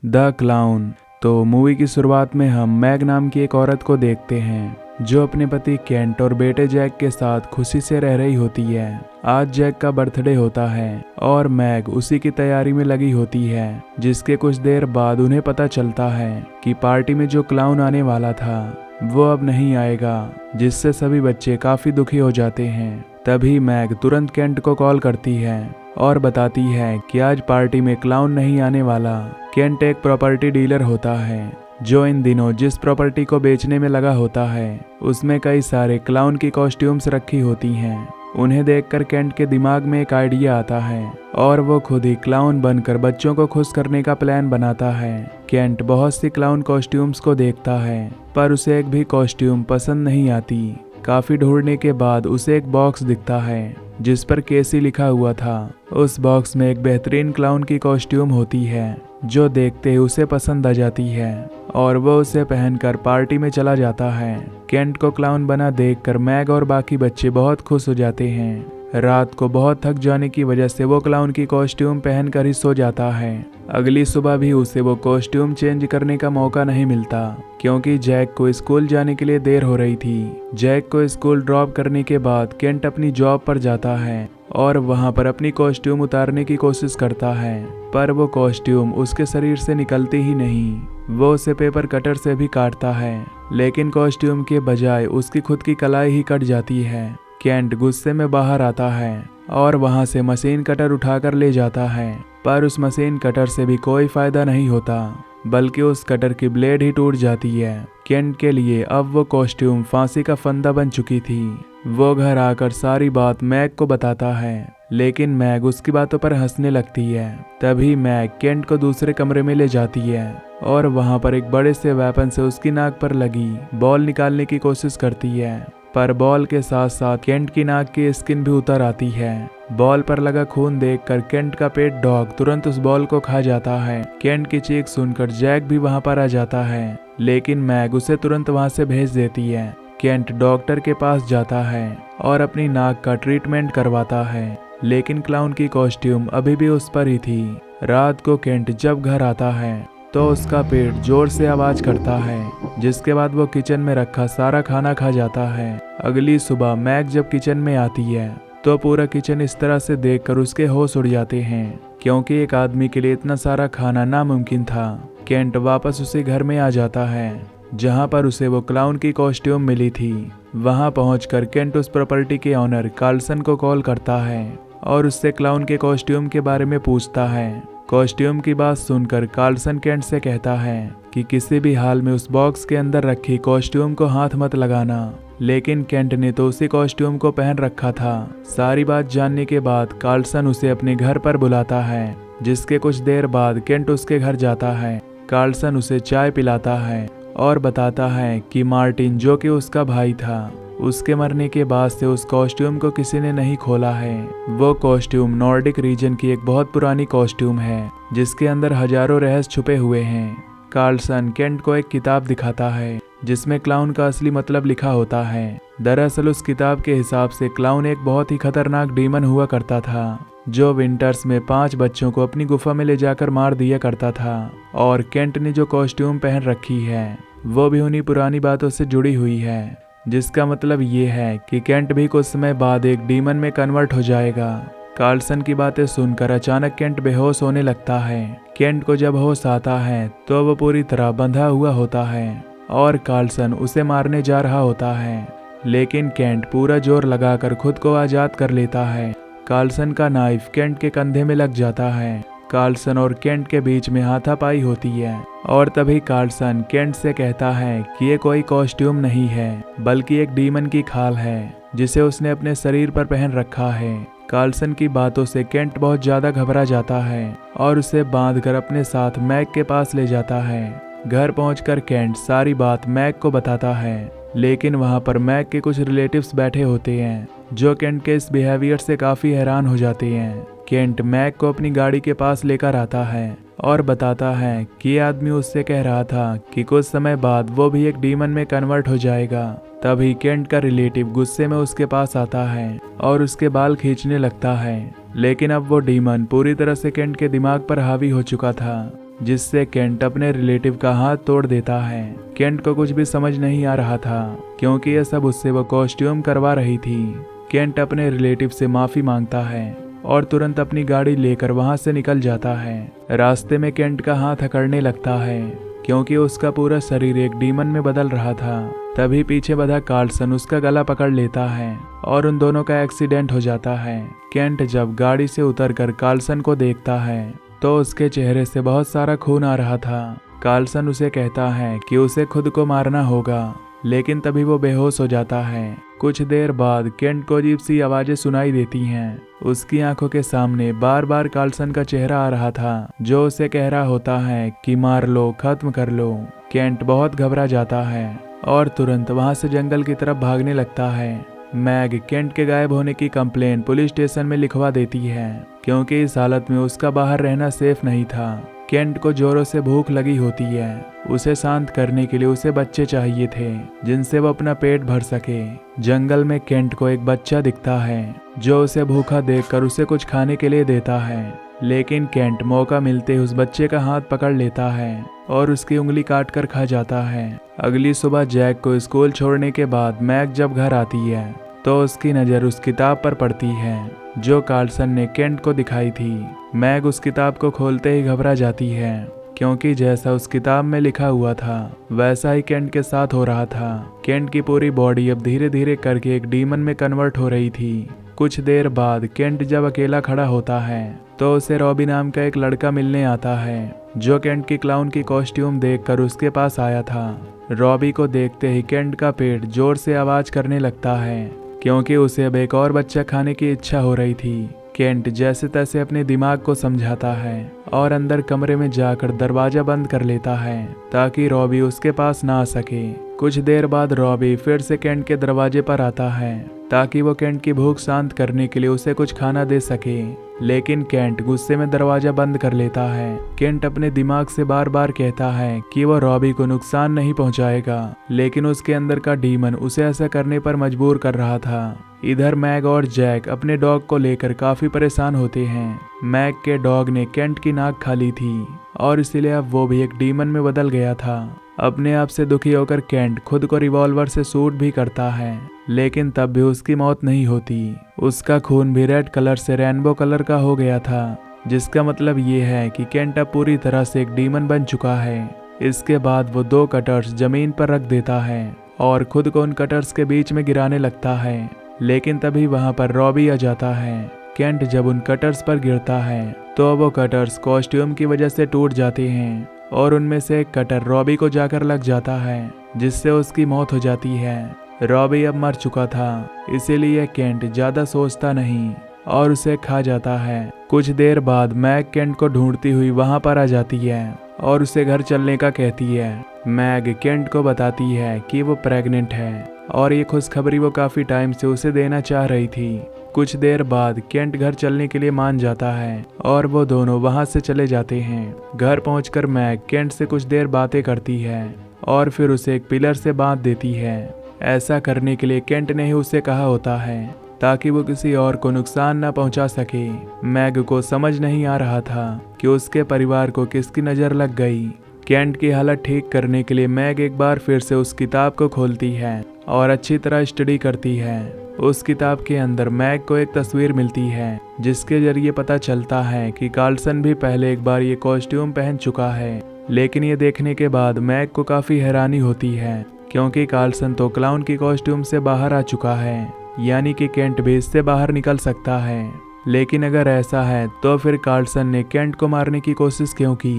The clown. तो movie की शुरुआत में हम मैग नाम की एक औरत को देखते हैं जो अपने पति केंट और बेटे जैक के साथ खुशी से रह रही होती है। आज जैक का बर्थडे होता है और मैग उसी की तैयारी में लगी होती है, जिसके कुछ देर बाद उन्हें पता चलता है कि पार्टी में जो क्लाउन आने वाला था वो अब नहीं आएगा, जिससे सभी बच्चे काफी दुखी हो जाते हैं। तभी मैग तुरंत केंट को कॉल करती है और बताती है कि आज पार्टी में क्लाउन नहीं आने वाला। केंट एक प्रॉपर्टी डीलर होता है जो इन दिनों जिस प्रॉपर्टी को बेचने में लगा होता है उसमें कई सारे क्लाउन की कॉस्ट्यूम्स रखी होती हैं। उन्हें देखकर केंट के दिमाग में एक आइडिया आता है और वो खुद ही क्लाउन बनकर बच्चों को खुश करने का प्लान बनाता है। केंट बहुत सी क्लाउन कॉस्ट्यूम्स को देखता है पर उसे एक भी कॉस्ट्यूम पसंद नहीं आती। काफी ढूंढने के बाद उसे एक बॉक्स दिखता है जिस पर केसी लिखा हुआ था। उस बॉक्स में एक बेहतरीन क्लाउन की कॉस्ट्यूम होती है जो देखते ही उसे पसंद आ जाती है और वो उसे पहनकर पार्टी में चला जाता है। केंट को क्लाउन बना देखकर मैग और बाकी बच्चे बहुत खुश हो जाते हैं। रात को बहुत थक जाने की वजह से वो क्लाउन की कॉस्ट्यूम पहनकर ही सो जाता है। अगली सुबह भी उसे वो कॉस्ट्यूम चेंज करने का मौका नहीं मिलता क्योंकि जैक को स्कूल जाने के लिए देर हो रही थी। जैक को स्कूल ड्रॉप करने के बाद केंट अपनी जॉब पर जाता है और वहां पर अपनी कॉस्ट्यूम उतारने की कोशिश करता है पर वो कॉस्ट्यूम उसके शरीर से निकलती ही नहीं। वो उसे पेपर कटर से भी काटता है लेकिन कॉस्ट्यूम के बजाय उसकी खुद की कलाई ही कट जाती है। केंट गुस्से में बाहर आता है और वहां से मशीन कटर उठाकर ले जाता है पर उस मशीन कटर से भी कोई फायदा नहीं होता बल्कि उस कटर की ब्लेड ही टूट जाती है। केंट के लिए अब वो कॉस्ट्यूम फांसी का फंदा बन चुकी थी। वो घर आकर सारी बात मैग को बताता है लेकिन मैग उसकी बातों पर हंसने लगती है। तभी मैग केंट को दूसरे कमरे में ले जाती है और वहां पर एक बड़े से वेपन से उसकी नाक पर लगी बॉल निकालने की कोशिश करती है पर बॉल के साथ साथ केंट की नाक की स्किन भी उतर आती है। बॉल पर लगा खून देखकर केंट का पेट डॉग तुरंत उस बॉल को खा जाता है। केंट की चीख सुनकर जैक भी वहां पर आ जाता है लेकिन मैग उसे तुरंत वहां से भेज देती है। केंट डॉक्टर के पास जाता है और अपनी नाक का ट्रीटमेंट करवाता है लेकिन क्लाउन की कॉस्ट्यूम अभी भी उस पर ही थी। रात को केंट जब घर आता है तो उसका पेट जोर से आवाज करता है जिसके बाद वो किचन में रखा सारा खाना खा जाता है। अगली सुबह मैग जब किचन में आती है तो पूरा किचन इस तरह से देखकर उसके होश उड़ जाते हैं क्योंकि एक आदमी के लिए इतना सारा खाना नामुमकिन था। केंट वापस उसी घर में आ जाता है जहां पर उसे वो क्लाउन की कॉस्ट्यूम मिली थी। वहां पहुंचकर केंट उस प्रॉपर्टी के ऑनर कार्लसन को कॉल करता है और उससे क्लाउन के कॉस्ट्यूम के बारे में पूछता है। कॉस्ट्यूम की बात सुनकर कार्लसन केंट से कहता है कि किसी भी हाल में उस बॉक्स के अंदर रखी कॉस्ट्यूम को हाथ मत लगाना, लेकिन केंट ने तो उसी कॉस्ट्यूम को पहन रखा था। सारी बात जानने के बाद कार्लसन उसे अपने घर पर बुलाता है जिसके कुछ देर बाद केंट उसके घर जाता है। कार्लसन उसे चाय पिलाता है और बताता है कि मार्टिन जो कि उसका भाई था उसके मरने के बाद से उस कॉस्ट्यूम को किसी ने नहीं खोला है। वो कॉस्ट्यूम नॉर्डिक रीजन की एक बहुत पुरानी कॉस्ट्यूम है जिसके अंदर हजारों रहस्य छुपे हुए हैं। कार्लसन केंट को एक किताब दिखाता है जिसमें क्लाउन का असली मतलब लिखा होता है। दरअसल उस किताब के हिसाब से क्लाउन एक बहुत ही खतरनाक डीमन हुआ करता था जो विंटर्स में 5 बच्चों को अपनी गुफा में ले जाकर मार दिया करता था और केंट ने जो कॉस्ट्यूम पहन रखी है वो भी उन्हीं पुरानी बातों से जुड़ी हुई है, जिसका मतलब ये है कि केंट भी कुछ समय बाद एक डीमन में कन्वर्ट हो जाएगा। कार्लसन की बातें सुनकर अचानक केंट बेहोश होने लगता है। केंट को जब होश आता है तो वो पूरी तरह बंधा हुआ होता है और कार्लसन उसे मारने जा रहा होता है लेकिन केंट पूरा जोर लगाकर खुद को आजाद कर लेता है। कार्लसन का नाइफ केंट के कंधे में लग जाता है। कार्लसन और केंट के बीच में हाथापाई होती है और तभी कार्लसन केंट से कहता है कि ये कोई कॉस्ट्यूम नहीं है बल्कि एक डीमन की खाल है जिसे उसने अपने शरीर पर पहन रखा है। कार्लसन की बातों से केंट बहुत ज्यादा घबरा जाता है और उसे बांधकर अपने साथ मैग के पास ले जाता है। घर पहुंचकर केंट सारी बात मैग को बताता है लेकिन वहां पर मैग के कुछ रिलेटिव्स बैठे होते हैं जो केंट के इस बिहेवियर से काफी हैरान हो जाते हैं। केंट मैग को अपनी गाड़ी के पास लेकर आता है और बताता है कि ये आदमी उससे कह रहा था कि कुछ समय बाद वो भी एक डीमन में कन्वर्ट हो जाएगा। तभी केंट का रिलेटिव गुस्से में उसके पास आता है और उसके बाल खींचने लगता है लेकिन अब वो डीमन पूरी तरह से केंट के दिमाग पर हावी हो चुका था। जिससे केंट अपने रिलेटिव का हाथ तोड़ देता है। केंट को कुछ भी समझ नहीं आ रहा था क्योंकि यह सब उससे वो कॉस्ट्यूम करवा रही थी। केंट अपने रिलेटिव से माफी मांगता है और तुरंत अपनी गाड़ी लेकर वहां से निकल जाता है। रास्ते में केंट का हाथ अकड़ने लगता है क्योंकि उसका पूरा शरीर एक डीमन में बदल रहा था। तभी पीछे बंधा कार्लसन उसका गला पकड़ लेता है और उन दोनों का एक्सीडेंट हो जाता है। केंट जब गाड़ी से उतरकर कार्लसन को देखता है तो उसके चेहरे से बहुत सारा खून आ रहा था। कार्लसन उसे कहता है कि उसे खुद को मारना होगा, लेकिन तभी वो बेहोश हो जाता है। कुछ देर बाद केंट को अजीब सी आवाजें सुनाई देती हैं। उसकी आंखों के सामने बार बार कार्लसन का चेहरा आ रहा था जो उसे कह रहा होता है कि मार लो, खत्म कर लो। केंट बहुत घबरा जाता है और तुरंत वहां से जंगल की तरफ भागने लगता है। मैग केंट के गायब होने की कंप्लेन पुलिस स्टेशन में लिखवा देती है क्योंकि इस हालत में उसका बाहर रहना सेफ नहीं था। केंट को जोरों से भूख लगी होती है। उसे शांत करने के लिए उसे बच्चे चाहिए थे जिनसे वो अपना पेट भर सके। जंगल में केंट को एक बच्चा दिखता है जो उसे भूखा देखकर उसे कुछ खाने के लिए देता है, लेकिन केंट मौका मिलते ही उस बच्चे का हाथ पकड़ लेता है और उसकी उंगली काट कर खा जाता है। अगली सुबह जैक को स्कूल छोड़ने के बाद मैग जब घर आती है तो उसकी नज़र उस किताब पर पड़ती है जो कार्लसन ने केंट को दिखाई थी। मैग उस किताब को खोलते ही घबरा जाती है क्योंकि जैसा उस किताब में लिखा हुआ था वैसा ही केंट के साथ हो रहा था। केंट की पूरी बॉडी अब धीरे धीरे करके एक डीमन में कन्वर्ट हो रही थी। कुछ देर बाद केंट जब अकेला खड़ा होता है तो उसे रॉबी नाम का एक लड़का मिलने आता है जो केंट की क्लाउन की कॉस्ट्यूम देखकर उसके पास आया था। रॉबी को देखते ही केंट का पेट जोर से आवाज करने लगता है क्योंकि उसे अब एक और बच्चा खाने की इच्छा हो रही थी। केंट जैसे तैसे अपने दिमाग को समझाता है और अंदर कमरे में जाकर दरवाजा बंद कर लेता है ताकि रॉबी उसके पास ना आ सके। कुछ देर बाद रॉबी फिर से केंट के दरवाजे पर आता है ताकि वो केंट की भूख शांत करने के लिए उसे कुछ खाना दे सके, लेकिन केंट गुस्से में दरवाजा बंद कर लेता है। केंट अपने दिमाग से बार बार कहता है कि वो रॉबी को नुकसान नहीं पहुंचाएगा, लेकिन उसके अंदर का डीमन उसे ऐसा करने पर मजबूर कर रहा था। इधर मैग और जैक अपने डॉग को लेकर काफी परेशान होते हैं। मैग के डॉग ने केंट की नाक खा ली थी और इसीलिए अब वो भी एक डीमन में बदल गया था। अपने आप से दुखी होकर केंट खुद को रिवॉल्वर से शूट भी करता है, लेकिन तब भी उसकी मौत नहीं होती। उसका खून भी रेड कलर से रेनबो कलर का हो गया था, जिसका मतलब ये है कि केंट अब पूरी तरह से एक डीमन बन चुका है। इसके बाद वो 2 कटर्स जमीन पर रख देता है और खुद को उन कटर्स के बीच में गिराने लगता है, लेकिन तभी वहां पर रॉबी आ जाता है। केंट जब उन कटर्स पर गिरता है तो वो कटर्स कॉस्ट्यूम की वजह से टूट जाते हैं और उनमें से एक कटर रॉबी को जाकर लग जाता है, जिससे उसकी मौत हो जाती है। रॉबी अब मर चुका था, इसीलिए केंट ज्यादा सोचता नहीं और उसे खा जाता है। कुछ देर बाद मैग केंट को ढूंढती हुई वहां पर आ जाती है और उसे घर चलने का कहती है। मैग केंट को बताती है कि वो प्रेग्नेंट है और ये खुशखबरी वो काफी टाइम से उसे देना चाह रही थी। कुछ देर बाद केंट घर चलने के लिए मान जाता है और वो दोनों वहां से चले जाते हैं। घर पहुंचकर मैग केंट से कुछ देर बातें करती है और फिर उसे एक पिलर से बांध देती है। ऐसा करने के लिए केंट ने ही उसे कहा होता है ताकि वो किसी और को नुकसान न पहुंचा सके। मैग को समझ नहीं आ रहा था कि उसके परिवार को किसकी नजर लग गई। केंट की हालत ठीक करने के लिए मैग एक बार फिर से उस किताब को खोलती है और अच्छी तरह स्टडी करती है। उस किताब के अंदर मैग को एक तस्वीर मिलती है जिसके जरिए पता चलता है कि कार्लसन भी पहले एक बार ये कॉस्ट्यूम पहन चुका है, लेकिन ये देखने के बाद मैग को काफी हैरानी होती है क्योंकि कार्लसन तो क्लाउन की कॉस्ट्यूम से बाहर आ चुका है, यानी कि केंट भी इससे बाहर निकल सकता है। लेकिन अगर ऐसा है तो फिर कार्लसन ने केंट को मारने की कोशिश क्यों की।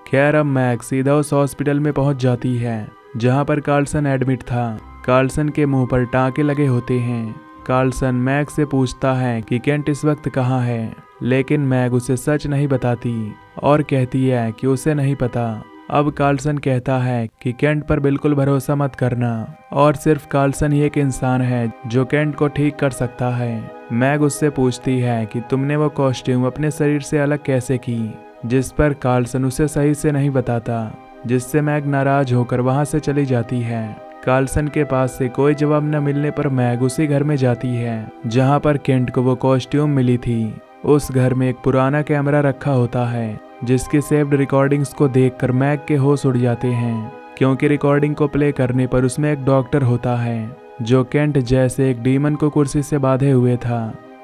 खैर अब मैग सीधा उस हॉस्पिटल में पहुंच जाती है जहां पर कार्लसन एडमिट था। कार्लसन के मुंह पर टाँके लगे होते हैं। कार्लसन मैग से पूछता है कि केंट इस वक्त कहाँ है, लेकिन मैग उसे सच नहीं बताती और कहती है कि उसे नहीं पता। अब कार्लसन कहता है कि केंट पर बिल्कुल भरोसा मत करना और सिर्फ कार्लसन ही एक इंसान है जो केंट को ठीक कर सकता है। मैग उससे पूछती है कि तुमने वो कॉस्ट्यूम अपने शरीर से अलग कैसे की, जिस पर कार्लसन उसे सही से नहीं बताता, जिससे मैग नाराज होकर वहां से चली जाती है। कार्लसन के पास से कोई जवाब न मिलने पर मैग उसी घर में जाती है जहां पर केंट को वो कॉस्ट्यूम मिली थी। उस घर में एक पुराना कैमरा रखा होता है जिसकी सेव्ड रिकॉर्डिंग्स को देखकर मैग के होश उड़ जाते हैं, क्योंकि रिकॉर्डिंग को प्ले करने पर उसमें एक डॉक्टर होता है जो केंट जैसे एक डीमन को कुर्सी से बांधे हुए था।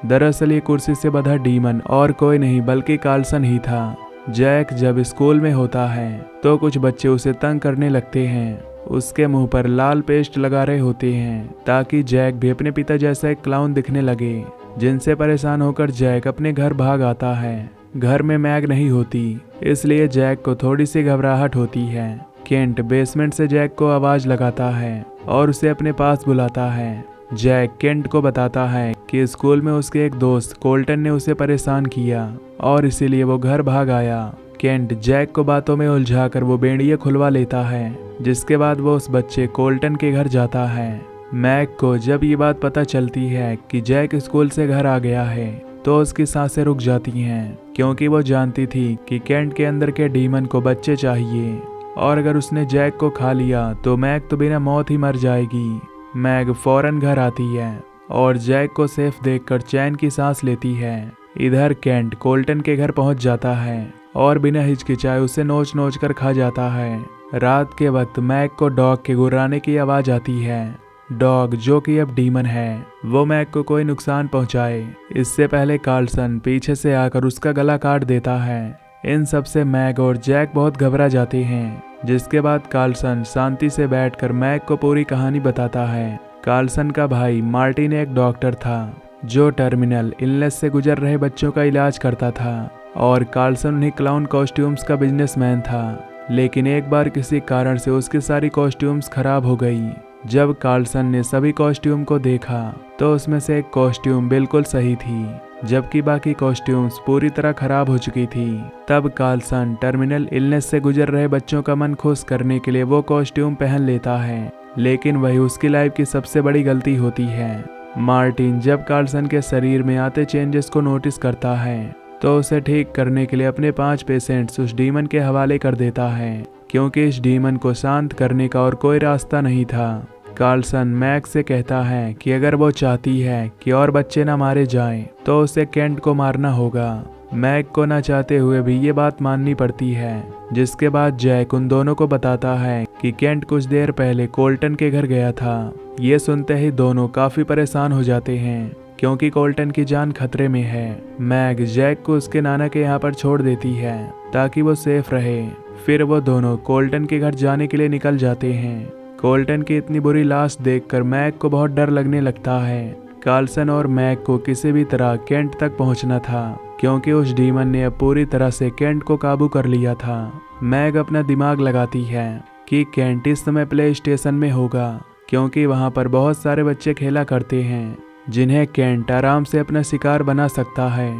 दरअसल ये कुर्सी से बंधा डीमन और कोई नहीं बल्कि कार्लसन ही था। जैक जब स्कूल में होता है तो कुछ बच्चे उसे तंग करने लगते हैं। उसके मुंह पर लाल पेस्ट लगा रहे होते हैं ताकि जैक भी अपने पिता जैसा एक क्लाउन दिखने लगे, जिनसे परेशान होकर जैक अपने घर भाग आता है। घर में मैग नहीं होती, इसलिए जैक को थोड़ी सी घबराहट होती है। केंट बेसमेंट से जैक को आवाज लगाता है और उसे अपने पास बुलाता है। जैक केंट को बताता है कि स्कूल में उसके एक दोस्त कोल्टन ने उसे परेशान किया और इसीलिए वो घर भाग आया। केंट जैक को बातों में उलझाकर वो बेड़ियाँ खुलवा लेता है, जिसके बाद वो उस बच्चे कोल्टन के घर जाता है। मैग को जब ये बात पता चलती है कि जैक स्कूल से घर आ गया है तो उसकी सांसें रुक जाती हैं, क्योंकि वो जानती थी कि केंट के अंदर के डीमन को बच्चे चाहिए और अगर उसने जैक को खा लिया तो मैग तो बिना मौत ही मर जाएगी। मैग फौरन घर आती है और जैक को सेफ देखकर चैन की सांस लेती है। इधर केंट कोल्टन के घर पहुंच जाता है और बिना हिचकिचाए उसे नोच नोच कर खा जाता है। रात के वक्त मैग को डॉग के गुर्राने की आवाज आती है। डॉग, जो कि अब डीमन है, वो मैग को कोई नुकसान पहुंचाए इससे पहले कार्लसन पीछे से आकर उसका गला काट देता है। इन सब से मैग और जैक बहुत घबरा जाते हैं, जिसके बाद कार्लसन शांति से बैठकर मैग को पूरी कहानी बताता है। कार्लसन का भाई मार्टिन एक डॉक्टर था जो टर्मिनल इलनेस से गुजर रहे बच्चों का इलाज करता था और कार्लसन उन्हीं क्लाउन कॉस्ट्यूम्स का बिजनेसमैन था। लेकिन एक बार किसी कारण से उसकी सारी कॉस्ट्यूम्स खराब हो गई। जब कार्लसन ने सभी कॉस्ट्यूम को देखा तो उसमें से एक कॉस्ट्यूम बिल्कुल सही थी, जबकि बाकी कॉस्ट्यूम्स पूरी तरह खराब हो चुकी थी। तब कार्लसन टर्मिनल इलनेस से गुजर रहे बच्चों का मन खुश करने के लिए वो कॉस्ट्यूम पहन लेता है, लेकिन वही उसकी लाइफ की सबसे बड़ी गलती होती है। मार्टिन जब कार्लसन के शरीर में आते चेंजेस को नोटिस करता है तो उसे ठीक करने के लिए अपने 5 पेशेंट्स उस डीमन के हवाले कर देता है, क्योंकि इस डीमन को शांत करने का और कोई रास्ता नहीं था। कार्लसन मैग से कहता है कि अगर वो चाहती है कि और बच्चे न मारे जाएं, तो उसे केंट को मारना होगा। मैग को न चाहते हुए भी ये बात माननी पड़ती है, जिसके बाद जैक उन दोनों को बताता है कि केंट कुछ देर पहले कोल्टन के घर गया था। ये सुनते ही दोनों काफी परेशान हो जाते हैं, क्योंकि कोल्टन की जान खतरे में है। मैग जैक को उसके नाना के यहाँ पर छोड़ देती है ताकि वो सेफ रहे। फिर वो दोनों कोल्टन के घर जाने के लिए निकल जाते हैं। कोल्टन की इतनी बुरी लाश देखकर मैग को बहुत डर लगने लगता है। कार्लसन और मैग को किसी भी तरह केंट तक पहुंचना था, क्योंकि उस डीमन ने अब पूरी तरह से केंट को काबू कर लिया था। मैग अपना दिमाग लगाती है कि केंट इस समय प्ले स्टेशन में होगा, क्योंकि वहां पर बहुत सारे बच्चे खेला करते हैं जिन्हें केंट आराम से अपना शिकार बना सकता है।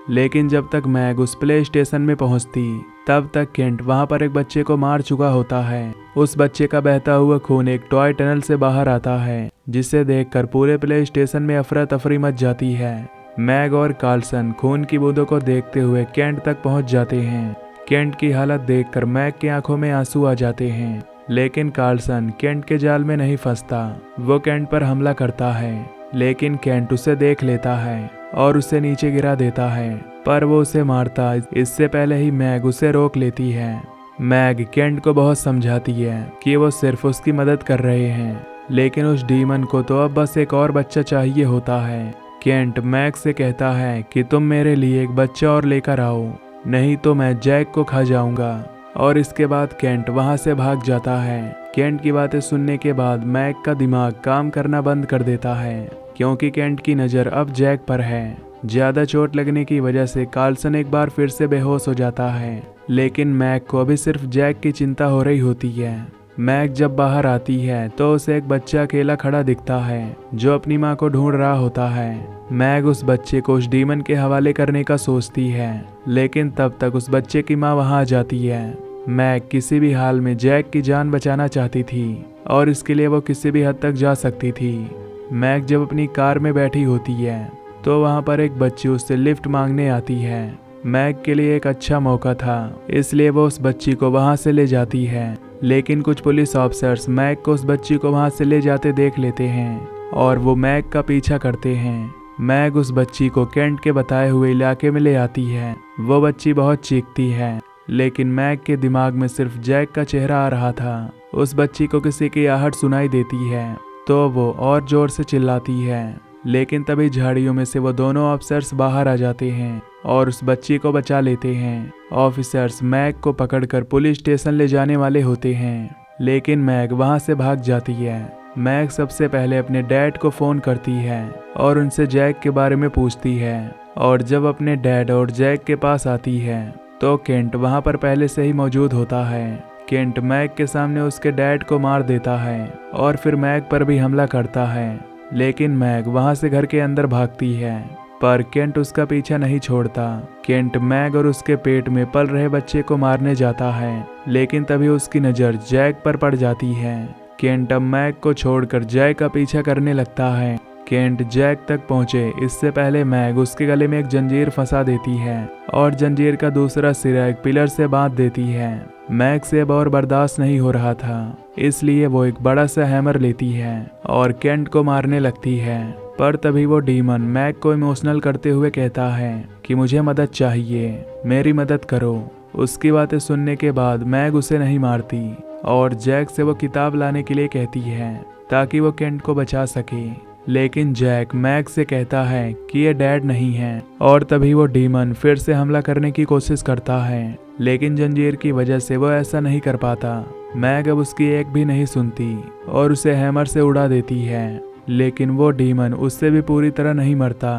लेकिन जब तक मैग उस प्ले स्टेशन में पहुंचती तब तक केंट वहां पर एक बच्चे को मार चुका होता है। उस बच्चे का बहता हुआ खून एक टॉय टनल से बाहर आता है, जिसे देखकर पूरे प्ले स्टेशन में अफरा तफरी मच जाती है। मैग और कार्लसन खून की बूंदों को देखते हुए केंट तक पहुंच जाते हैं। केंट की हालत देखकर मैग की आंखों में आंसू आ जाते हैं, लेकिन कार्लसन केंट के जाल में नहीं फंसता। वो केंट पर हमला करता है, लेकिन केंट उसे देख लेता है और उसे नीचे गिरा देता है, पर वो उसे मारता इससे पहले ही मैग उसे रोक लेती है। मैग केंट को बहुत समझाती है कि वो सिर्फ उसकी मदद कर रहे हैं, लेकिन उस डीमन को तो अब बस एक और बच्चा चाहिए होता है। केंट मैग से कहता है कि तुम मेरे लिए एक बच्चा और लेकर आओ, नहीं तो मैं जैक को खा जाऊंगा। और इसके बाद केंट वहां से भाग जाता है। केंट की बातें सुनने के बाद मैग का दिमाग काम करना बंद कर देता है, क्योंकि केंट की नज़र अब जैक पर है। ज्यादा चोट लगने की वजह से कार्लसन एक बार फिर से बेहोश हो जाता है, लेकिन मैग को अभी सिर्फ जैक की चिंता हो रही होती है। मैग जब बाहर आती है तो उसे एक बच्चा अकेला खड़ा दिखता है जो अपनी माँ को ढूंढ रहा होता है। मैग उस बच्चे को उस डीमन के हवाले करने का सोचती है, लेकिन तब तक उस बच्चे की माँ वहां आ जाती है। मैग किसी भी हाल में जैक की जान बचाना चाहती थी और इसके लिए वो किसी भी हद तक जा सकती थी। मैग जब अपनी कार में बैठी होती है तो वहां पर एक बच्ची उससे लिफ्ट मांगने आती है। मैग के लिए एक अच्छा मौका था, इसलिए वो उस बच्ची को वहां से ले जाती है, लेकिन कुछ पुलिस ऑफिसर्स मैग को उस बच्ची को वहां से ले जाते देख लेते हैं और वो मैग का पीछा करते हैं। मैग उस बच्ची को केंट के बताए हुए इलाके में ले आती है। वो बच्ची बहुत चीखती है, लेकिन मैग के दिमाग में सिर्फ जैक का चेहरा आ रहा था। उस बच्ची को किसी की आहट सुनाई देती है तो वो और जोर से चिल्लाती है, लेकिन तभी झाड़ियों में से वो दोनों ऑफिसर्स बाहर आ जाते हैं और उस बच्ची को बचा लेते हैं। ऑफिसर्स मैग को पकड़कर पुलिस स्टेशन ले जाने वाले होते हैं, लेकिन मैग वहां से भाग जाती है। मैग सबसे पहले अपने डैड को फोन करती है और उनसे जैक के बारे में पूछती है, और जब अपने डैड और जैक के पास आती है तो केंट वहां पर पहले से ही मौजूद होता है। केंट मैग के सामने उसके डैड को मार देता है और फिर मैग पर भी हमला करता है, लेकिन मैग वहां से घर के अंदर भागती है, पर केंट उसका पीछा नहीं छोड़ता। केंट मैग और उसके पेट में पल रहे बच्चे को मारने जाता है, लेकिन तभी उसकी नज़र जैक पर पड़ जाती है। केंट अब मैग को छोड़कर जैक का पीछा करने लगता है। केंट जैक तक पहुंचे इससे पहले मैग उसके गले में एक जंजीर फंसा देती है और जंजीर का दूसरा सिरा एक पिलर से बांध देती है। मैग से अब और बर्दाश्त नहीं हो रहा था, इसलिए वो एक बड़ा सा हैमर लेती है और केंट को मारने लगती है। पर तभी वो डीमन मैग को इमोशनल करते हुए कहता है कि मुझे मदद चाहिए, मेरी मदद करो। उसकी बातें सुनने के बाद मैग उसे नहीं मारती और जैक से वो किताब लाने के लिए कहती है ताकि वो केंट को बचा सके, लेकिन जैक मैग से कहता है कि ये डैड नहीं है। और तभी वो डीमन फिर से हमला करने की कोशिश करता है, लेकिन जंजीर की वजह से वो ऐसा नहीं कर पाता। मैग अब उसकी एक भी नहीं सुनती और उसे हैमर से उड़ा देती है, लेकिन वो डीमन उससे भी पूरी तरह नहीं मरता,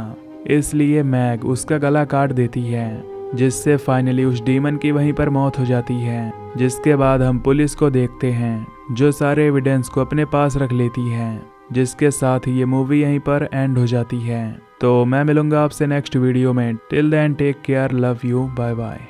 इसलिए मैग उसका गला काट देती है, जिससे फाइनली उस डीमन की वहीं पर मौत हो जाती है। जिसके बाद हम पुलिस को देखते हैं जो सारे एविडेंस को अपने पास रख लेती है, जिसके साथ ये मूवी यहीं पर एंड हो जाती है। तो मैं मिलूंगा आपसे नेक्स्ट वीडियो में। Till then take care, love you, bye bye.